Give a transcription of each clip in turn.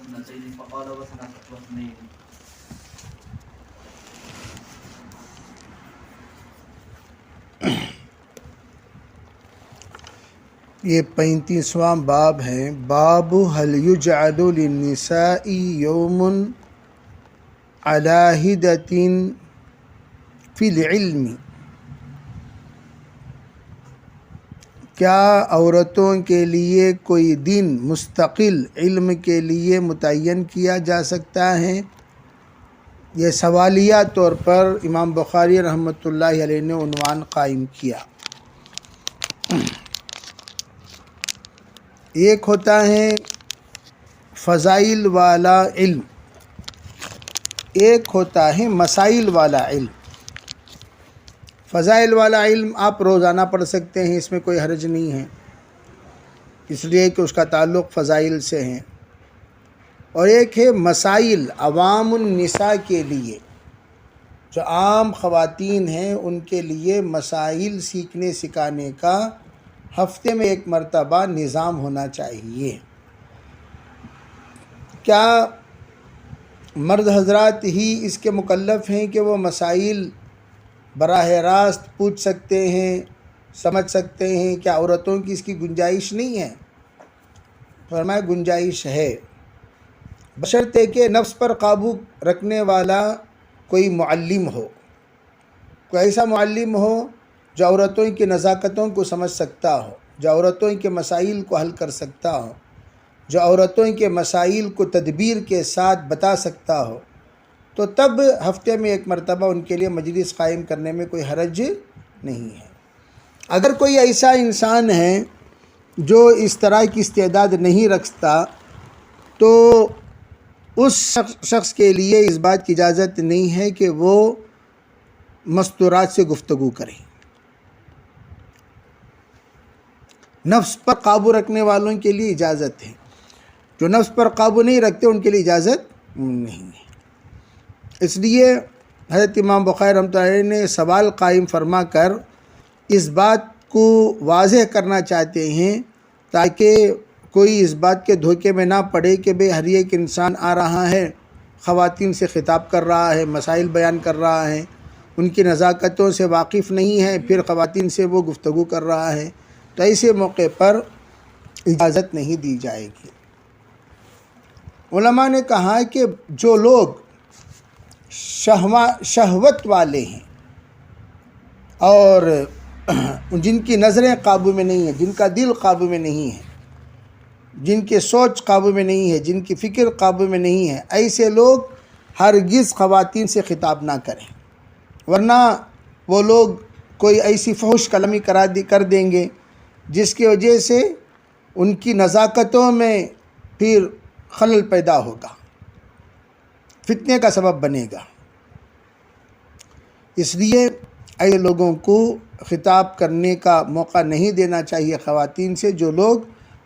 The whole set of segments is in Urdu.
اثنتين فقال واثنين. یہ 35واں باب ہے. باب هل يجعل للنساء يوم على حدة في العلم. کیا عورتوں کے لیے کوئی دن مستقل علم کے لیے متعین کیا جا سکتا ہے؟ یہ سوالیہ طور پر امام بخاری رحمۃ اللہ علیہ نے عنوان قائم کیا. ایک ہوتا ہے فضائل والا علم، ایک ہوتا ہے مسائل والا علم. فضائل والا علم آپ روزانہ پڑھ سکتے ہیں، اس میں کوئی حرج نہیں ہے، اس لیے کہ اس کا تعلق فضائل سے ہے. اور ایک ہے مسائل عوام النساء کے لیے، جو عام خواتین ہیں ان کے لیے مسائل سیکھنے سکھانے کا ہفتے میں ایک مرتبہ نظام ہونا چاہیے. کیا مرد حضرات ہی اس کے مکلف ہیں کہ وہ مسائل براہ راست پوچھ سکتے ہیں، سمجھ سکتے ہیں؟ کیا عورتوں کی اس کی گنجائش نہیں ہے؟ فرمایا گنجائش ہے، بشرطے کہ نفس پر قابو رکھنے والا کوئی معلم ہو، کوئی ایسا معلم ہو جو عورتوں کی نزاکتوں کو سمجھ سکتا ہو، جو عورتوں کے مسائل کو حل کر سکتا ہو، جو عورتوں کے مسائل کو تدبیر کے ساتھ بتا سکتا ہو. تو تب ہفتے میں ایک مرتبہ ان کے لیے مجلس قائم کرنے میں کوئی حرج نہیں ہے. اگر کوئی ایسا انسان ہے جو اس طرح کی استعداد نہیں رکھتا تو اس شخص کے لیے اس بات کی اجازت نہیں ہے کہ وہ مستورات سے گفتگو کریں. نفس پر قابو رکھنے والوں کے لیے اجازت ہے، جو نفس پر قابو نہیں رکھتے ان کے لیے اجازت نہیں ہے. اس لیے حضرت امام بخاری رحمۃ اللہ علیہ نے سوال قائم فرما کر اس بات کو واضح کرنا چاہتے ہیں تاکہ کوئی اس بات کے دھوکے میں نہ پڑے کہ بھئی ہر ایک انسان آ رہا ہے، خواتین سے خطاب کر رہا ہے، مسائل بیان کر رہا ہے، ان کی نزاکتوں سے واقف نہیں ہے، پھر خواتین سے وہ گفتگو کر رہا ہے. تو ایسے موقع پر اجازت نہیں دی جائے گی. علماء نے کہا کہ جو لوگ شہوت والے ہیں اور جن کی نظریں قابو میں نہیں ہیں، جن کا دل قابو میں نہیں ہے، جن کی سوچ قابو میں نہیں ہے، جن کی فکر قابو میں نہیں ہے، ایسے لوگ ہرگز خواتین سے خطاب نہ کریں، ورنہ وہ لوگ کوئی ایسی فحش کلامی کر دیں گے جس کی وجہ سے ان کی نزاکتوں میں پھر خلل پیدا ہوگا، فتنے کا سبب بنے گا. اس لیے ایسے لوگوں کو خطاب کرنے کا موقع نہیں دینا چاہیے خواتین سے، جو لوگ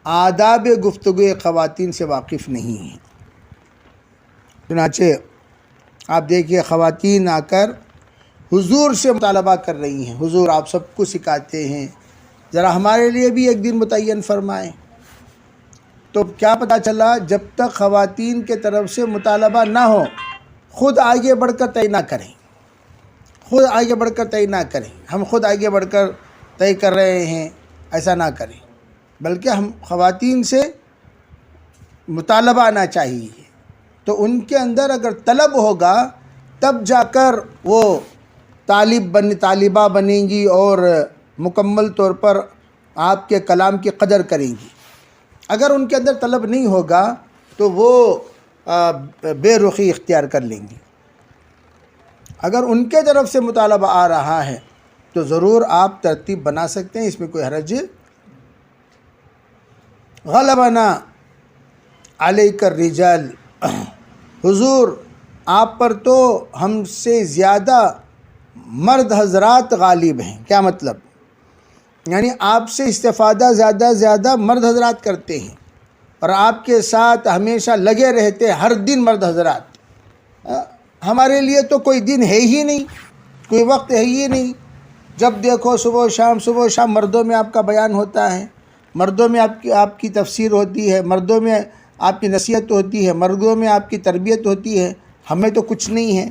آداب گفتگو خواتین سے واقف نہیں ہیں. چنانچہ آپ دیکھیے خواتین آ کر حضور سے مطالبہ کر رہی ہیں، حضور آپ سب کو سکھاتے ہیں، ذرا ہمارے لیے بھی ایک دن متعین فرمائیں. تو کیا پتہ چلا، جب تک خواتین کے طرف سے مطالبہ نہ ہو خود آگے بڑھ کر طے نہ کریں، خود آگے بڑھ کر طے نہ کریں. ہم خود آگے بڑھ کر طے کر رہے ہیں، ایسا نہ کریں، بلکہ ہم خواتین سے مطالبہ آنا چاہیے. تو ان کے اندر اگر طلب ہوگا تب جا کر وہ طالبہ بنیں گی اور مکمل طور پر آپ کے کلام کی قدر کریں گی. اگر ان کے اندر طلب نہیں ہوگا تو وہ بے رخی اختیار کر لیں گی. اگر ان کے طرف سے مطالبہ آ رہا ہے تو ضرور آپ ترتیب بنا سکتے ہیں، اس میں کوئی حرج. غلبنا علیک الرجال، حضور آپ پر تو ہم سے زیادہ مرد حضرات غالب ہیں. کیا مطلب؟ یعنی آپ سے استفادہ زیادہ مرد حضرات کرتے ہیں اور آپ کے ساتھ ہمیشہ لگے رہتے ہیں ہر دن مرد حضرات. ہمارے لیے تو کوئی دن ہے ہی نہیں، کوئی وقت ہے ہی نہیں. جب دیکھو صبح و شام مردوں میں آپ کا بیان ہوتا ہے، مردوں میں آپ کی تفسیر ہوتی ہے، مردوں میں آپ کی نصیحت ہوتی ہے، مردوں میں آپ کی تربیت ہوتی ہے، ہمیں تو کچھ نہیں ہے۔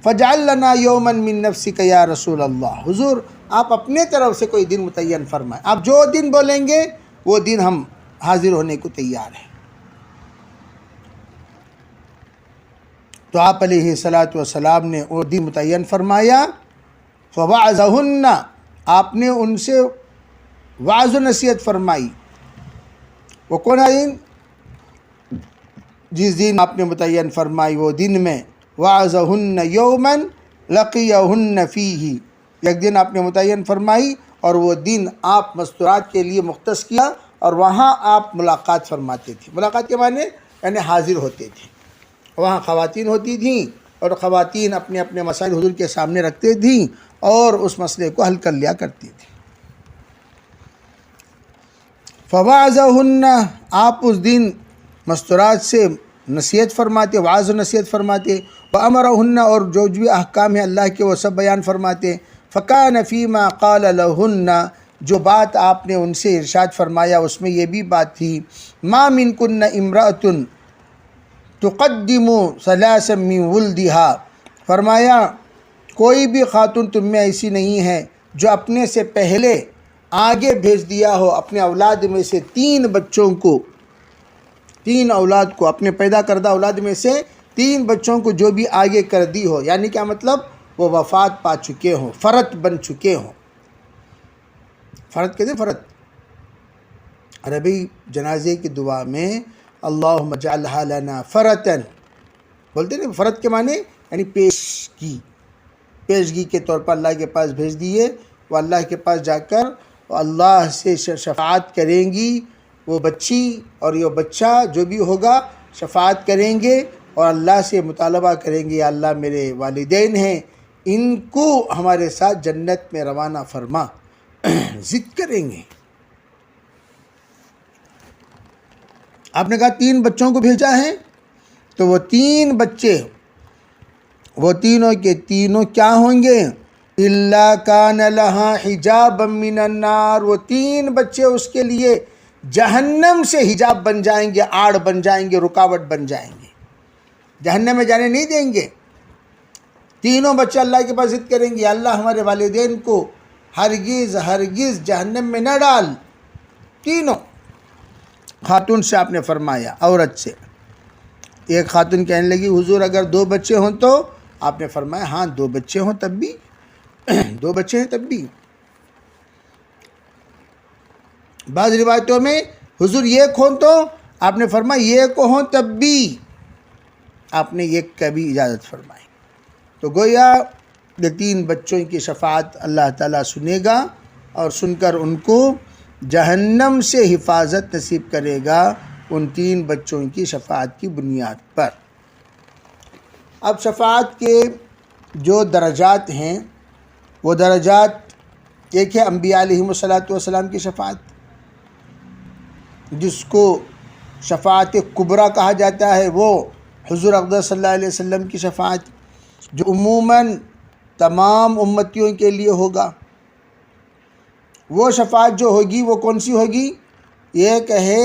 فَجْعَلْ لَنَا يَوْمًا مِّن نَفْسِكَ یا رسول اللہ، حضور آپ اپنے طرف سے کوئی دن متعین فرمائیں، آپ جو دن بولیں گے وہ دن ہم حاضر ہونے کو تیار ہیں۔ تو آپ علیہ الصلاۃ والسلام نے وہ دن متعین فرمایا۔ فَوَعَظَهُنَّ، آپ نے ان سے وعظ و نصیحت فرمائی۔ وہ کون دن؟ جس دن آپ نے متعین فرمائی وہ دن میں وَعَظَهُنَّ يَوْمًا لَقِيَهُنَّ فِيهِ، ایک دن آپ نے متعین فرمائی اور وہ دن آپ مستورات کے لیے مختص کیا اور وہاں آپ ملاقات فرماتے تھے۔ ملاقات کے معنی یعنی حاضر ہوتے تھے، وہاں خواتین ہوتی تھیں اور خواتین اپنے اپنے مسائل حضور کے سامنے رکھتے تھیں اور اس مسئلے کو حل کر لیا کرتی تھیں۔ فَوَعَظَهُنَّ، آپ اس دن مستورات سے نصیحت فرماتے، وعظ و نصیحت فرماتے، وَأَمَرَهُنَّ، اور جو بھی احکام ہیں اللہ کے وہ سب بیان فرماتے۔ فَكَانَ فِي مَا قَالَ لَهُنَّ، جو بات آپ نے ان سے ارشاد فرمایا اس میں یہ بھی بات تھی، مَا مِنْكُنَّ امْرَأَةٌ تُقَدِّمُ ثَلَاثًا مِّن وُلْدِهَا، فرمایا کوئی بھی خاتون تم میں ایسی نہیں ہے جو اپنے سے پہلے آگے بھیج دیا ہو اپنے اولاد میں سے 3 بچوں کو، 3 اولاد کو، اپنے پیدا کردہ اولاد میں سے 3 بچوں کو جو بھی آگے کر دی ہو، یعنی کیا مطلب؟ وہ وفات پا چکے ہوں، فرط بن چکے ہوں۔ فرط کہتے ہیں، فرط عربی جنازے کی دعا میں اللہم اجعلھا لنا فرطن بولتے ہیں نا، فرط کے معنی یعنی پیشگی کے طور پر اللہ کے پاس بھیج دیے، وہ اللہ کے پاس جا کر اللہ سے شفاعت کریں گی، وہ بچی اور یہ بچہ جو بھی ہوگا شفاعت کریں گے اور اللہ سے مطالبہ کریں گے، یا اللہ میرے والدین ہیں ان کو ہمارے ساتھ جنت میں روانہ فرما، ضد کریں گے۔ آپ نے کہا 3 بچوں کو بھیجا ہے، تو وہ 3 بچے، وہ تینوں کے تینوں کیا ہوں گے؟ إِلَّا كَانَ لَهَا حِجَابًا مِّنَ النَّارِ، وہ 3 بچے اس کے لیے جہنم سے حجاب بن جائیں گے، آڑ بن جائیں گے، رکاوٹ بن جائیں گے، جہنم میں جانے نہیں دیں گے۔ تینوں بچے اللہ کے پاس ضد کریں گے، اللہ ہمارے والدین کو ہرگز ہرگز جہنم میں نہ ڈال۔ تینوں خاتون سے آپ نے فرمایا، عورت سے۔ ایک خاتون کہنے لگی حضور اگر 2 بچے ہوں تو؟ آپ نے فرمایا ہاں 2 بچے ہوں تب بھی 2 بچے ہیں تب بھی۔ بعض روایتوں میں حضور 1 ہوں تو؟ آپ نے فرمایا 1 ہوں تب بھی، آپ نے 1 کا بھی اجازت فرمائی۔ تو گویا یہ 3 بچوں کی شفاعت اللہ تعالیٰ سنے گا اور سن کر ان کو جہنم سے حفاظت نصیب کرے گا ان 3 بچوں کی شفاعت کی بنیاد پر۔ اب شفاعت کے جو درجات ہیں وہ درجات، ایک ہے انبیاء علیہم الصلاۃ کی شفاعت، جس کو شفاعت کبریٰ کہا جاتا ہے، وہ حضور اقدس صلی اللہ علیہ وسلم کی شفاعت جو عموماً تمام امتیوں کے لیے ہوگا۔ وہ شفاعت جو ہوگی وہ کون سی ہوگی؟ یہ کہے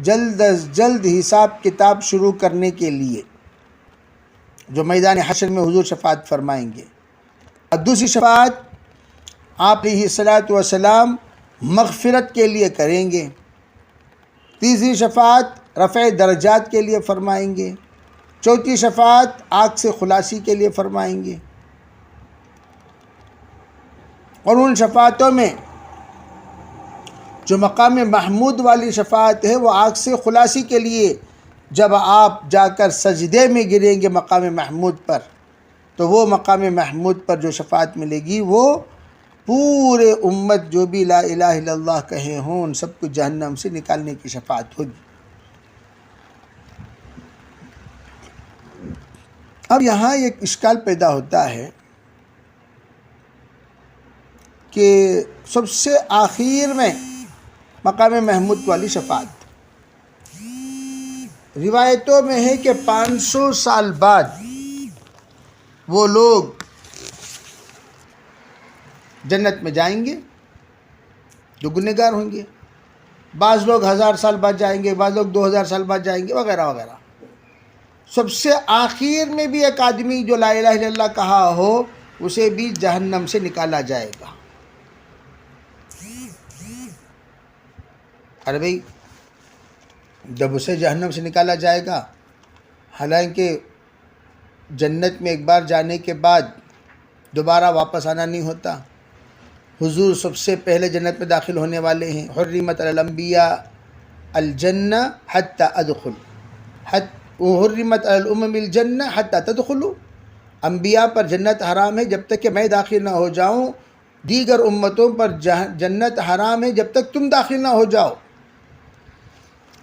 جلد از جلد حساب کتاب شروع کرنے کے لیے، جو میدان حشر میں حضور شفاعت فرمائیں گے۔ اور دوسری شفاعت آپ علیہ الصلاۃ والسلام مغفرت کے لیے کریں گے۔ تیسری شفاعت رفع درجات کے لیے فرمائیں گے۔ چوتھی شفاعت آگ سے خلاصی کے لیے فرمائیں گے۔ اور ان شفاعتوں میں جو مقام محمود والی شفاعت ہے وہ آگ سے خلاصی کے لیے، جب آپ جا کر سجدے میں گریں گے مقام محمود پر، تو وہ مقام محمود پر جو شفاعت ملے گی وہ پورے امت جو بھی لا الہ الا اللہ کہے ہوں ان سب کو جہنم سے نکالنے کی شفاعت ہوگی۔ اب یہاں ایک اشکال پیدا ہوتا ہے کہ سب سے آخر میں مقام محمود والی شفاعت، روایتوں میں ہے کہ 500 سال بعد وہ لوگ جنت میں جائیں گے جو گنہگار ہوں گے، بعض لوگ 1000 سال بعد جائیں گے، بعض لوگ 2000 سال بعد جائیں گے، وغیرہ وغیرہ۔ سب سے آخر میں بھی ایک آدمی جو لا الہ الا اللہ کہا ہو، اسے بھی جہنم سے نکالا جائے گا۔ ارے بھئی، جب اسے جہنم سے نکالا جائے گا، حالانکہ جنت میں ایک بار جانے کے بعد دوبارہ واپس آنا نہیں ہوتا۔ حضور سب سے پہلے جنت میں داخل ہونے والے ہیں۔ حرمت علی الانبیاء الجنہ حتی ادخل، حرمت علی الامم الجنہ حتی تدخلوا، انبیاء پر جنت حرام ہے جب تک کہ میں داخل نہ ہو جاؤں، دیگر امتوں پر جنت حرام ہے جب تک تم داخل نہ ہو جاؤ۔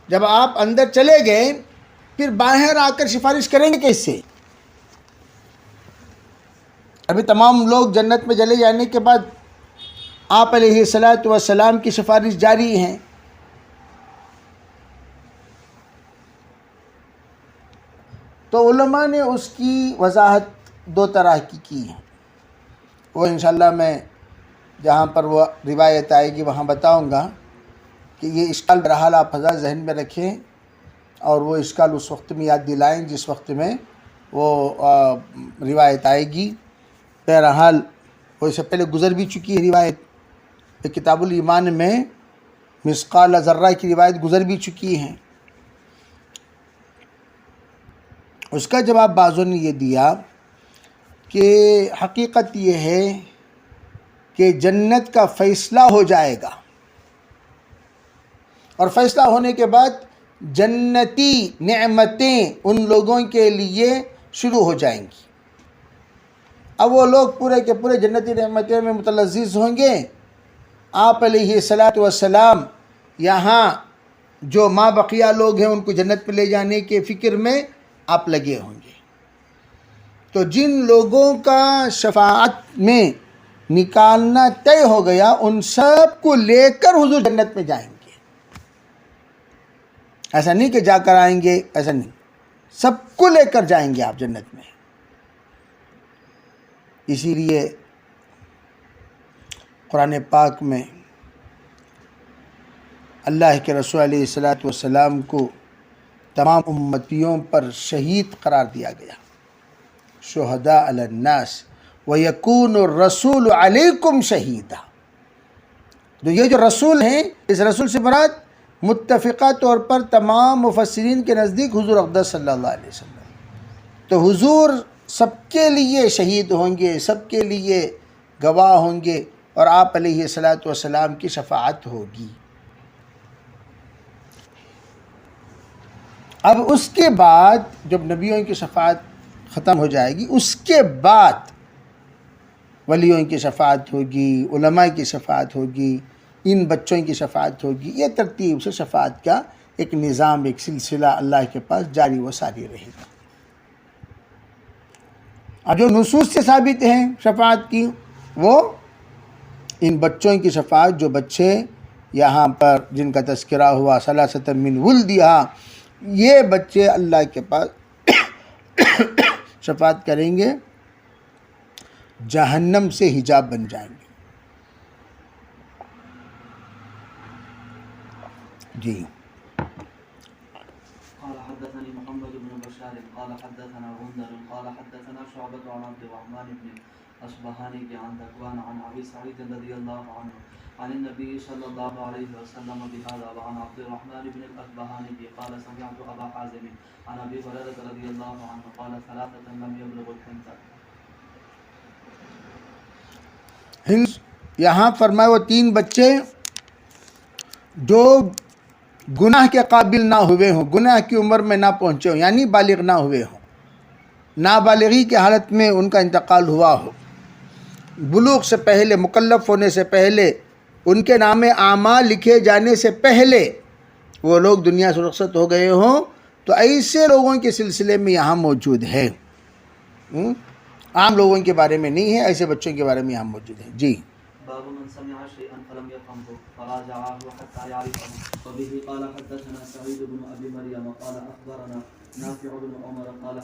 جب آپ اندر چلے گئے، پھر باہر آ کر سفارش کریں گے کیسے؟ ابھی تمام لوگ جنت میں چلے جانے کے بعد آپ علیہ الصلاۃ والسلام کی سفارش جاری ہیں۔ تو علماء نے اس کی وضاحت 2 طرح کی ہے، وہ انشاءاللہ میں جہاں پر وہ روایت آئے گی وہاں بتاؤں گا کہ یہ اشکال بہرحال آپ حضرات ذہن میں رکھیں، اور وہ اشکال اس وقت میں یاد دلائیں جس وقت میں وہ روایت آئے گی۔ بہرحال وہ اس سے پہلے گزر بھی چکی ہے روایت، کتاب الایمان میں مثقال ذرہ کی روایت گزر بھی چکی ہے۔ اس کا جواب بعضوں نے یہ دیا کہ حقیقت یہ ہے کہ جنت کا فیصلہ ہو جائے گا، اور فیصلہ ہونے کے بعد جنتی نعمتیں ان لوگوں کے لیے شروع ہو جائیں گی۔ اب وہ لوگ پورے کے پورے جنتی نعمتوں میں متلذذ ہوں گے۔ آپ علیہ الصلاۃ والسلام یہاں جو ما بقیہ لوگ ہیں ان کو جنت پہ لے جانے کے فکر میں آپ لگے ہوں گے۔ تو جن لوگوں کا شفاعت میں نکالنا طے ہو گیا، ان سب کو لے کر حضور جنت میں جائیں گے۔ ایسا نہیں کہ جا کر آئیں گے، ایسا نہیں، سب کو لے کر جائیں گے آپ جنت میں۔ اسی لیے قرآن پاک میں اللہ کے رسول علیہ الصلاۃ والسلام کو تمام امتیوں پر شہید قرار دیا گیا، شہداء علی الناس وَيَكُونُ الرَّسُولُ عَلَيْكُمْ شَهِيدًا۔ تو یہ جو رسول ہیں، اس رسول سے مراد متفقہ طور پر تمام مفسرین کے نزدیک حضور اقدس صلی اللہ علیہ وسلم۔ تو حضور سب کے لیے شہید ہوں گے، سب کے لیے گواہ ہوں گے، اور آپ علیہ الصلاۃ والسلام کی شفاعت ہوگی۔ اب اس کے بعد جب نبیوں کی شفاعت ختم ہو جائے گی، اس کے بعد ولیوں کی شفاعت ہوگی، علماء کی شفاعت ہوگی، ان بچوں کی شفاعت ہوگی۔ یہ ترتیب سے شفاعت کا ایک نظام، ایک سلسلہ اللہ کے پاس جاری و ساری رہے گا۔ اب جو نصوص سے ثابت ہیں شفاعت کی، وہ ان بچوں کی شفاعت، جو بچے یہاں پر جن کا تذکرہ ہوا، ثلاثۃ من ولدہا، یہ بچے اللہ کے پاس شفاعت کریں گے، جہنم سے حجاب بن جائیں گے۔ جی قال حدثني محمد بن بشار قال حدثنا غندر قال حدثنا شعبة عن عبد الرحمن بن أصبهاني عن ذكوان عن أبي سعيد رضي الله عنه عن النبي صلى الله عليه وسلم بهذا، وعن عبد الرحمن بن الأصبهاني قال سمعت أبا حازم عن أبي هريرة رضي الله عنه قال ثلاثة لم يبلغوا الحنث۔ یہاں فرمائے وہ 3 بچے جو گناہ کے قابل نہ ہوئے ہوں، گناہ کی عمر میں نہ پہنچے ہوں، یعنی بالغ نہ ہوئے ہوں، نابالغی کی حالت میں ان کا انتقال ہوا ہو، بلوغ سے پہلے، مکلف ہونے سے پہلے، ان کے نام اعمال لکھے جانے سے پہلے وہ لوگ دنیا سے رخصت ہو گئے ہوں، تو ایسے لوگوں کے سلسلے میں یہاں موجود ہے۔ عام لوگوں کے بارے میں نہیں ہے، ایسے بچوں کے بارے میں یہاں موجود ہے۔ جی باب من سمع شيئا فلم يفهمه فراجعه حتى يعرفه، وبه قال حدثنا سعيد بن ابي مريم قال اخبرنا نافع بن عمر قال